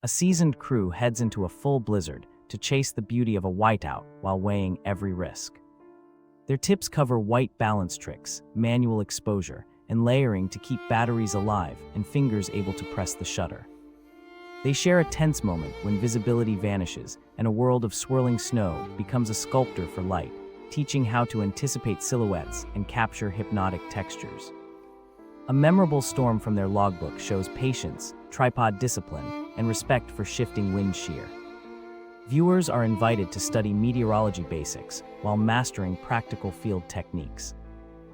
A seasoned crew heads into a full blizzard to chase the beauty of a whiteout while weighing every risk. Their tips cover white balance tricks, manual exposure, and layering to keep batteries alive and fingers able to press the shutter. They share a tense moment when visibility vanishes and a world of swirling snow becomes a sculptor for light, teaching how to anticipate silhouettes and capture hypnotic textures. A memorable storm from their logbook shows patience, tripod discipline, and respect for shifting wind shear. Viewers are invited to study meteorology basics while mastering practical field techniques.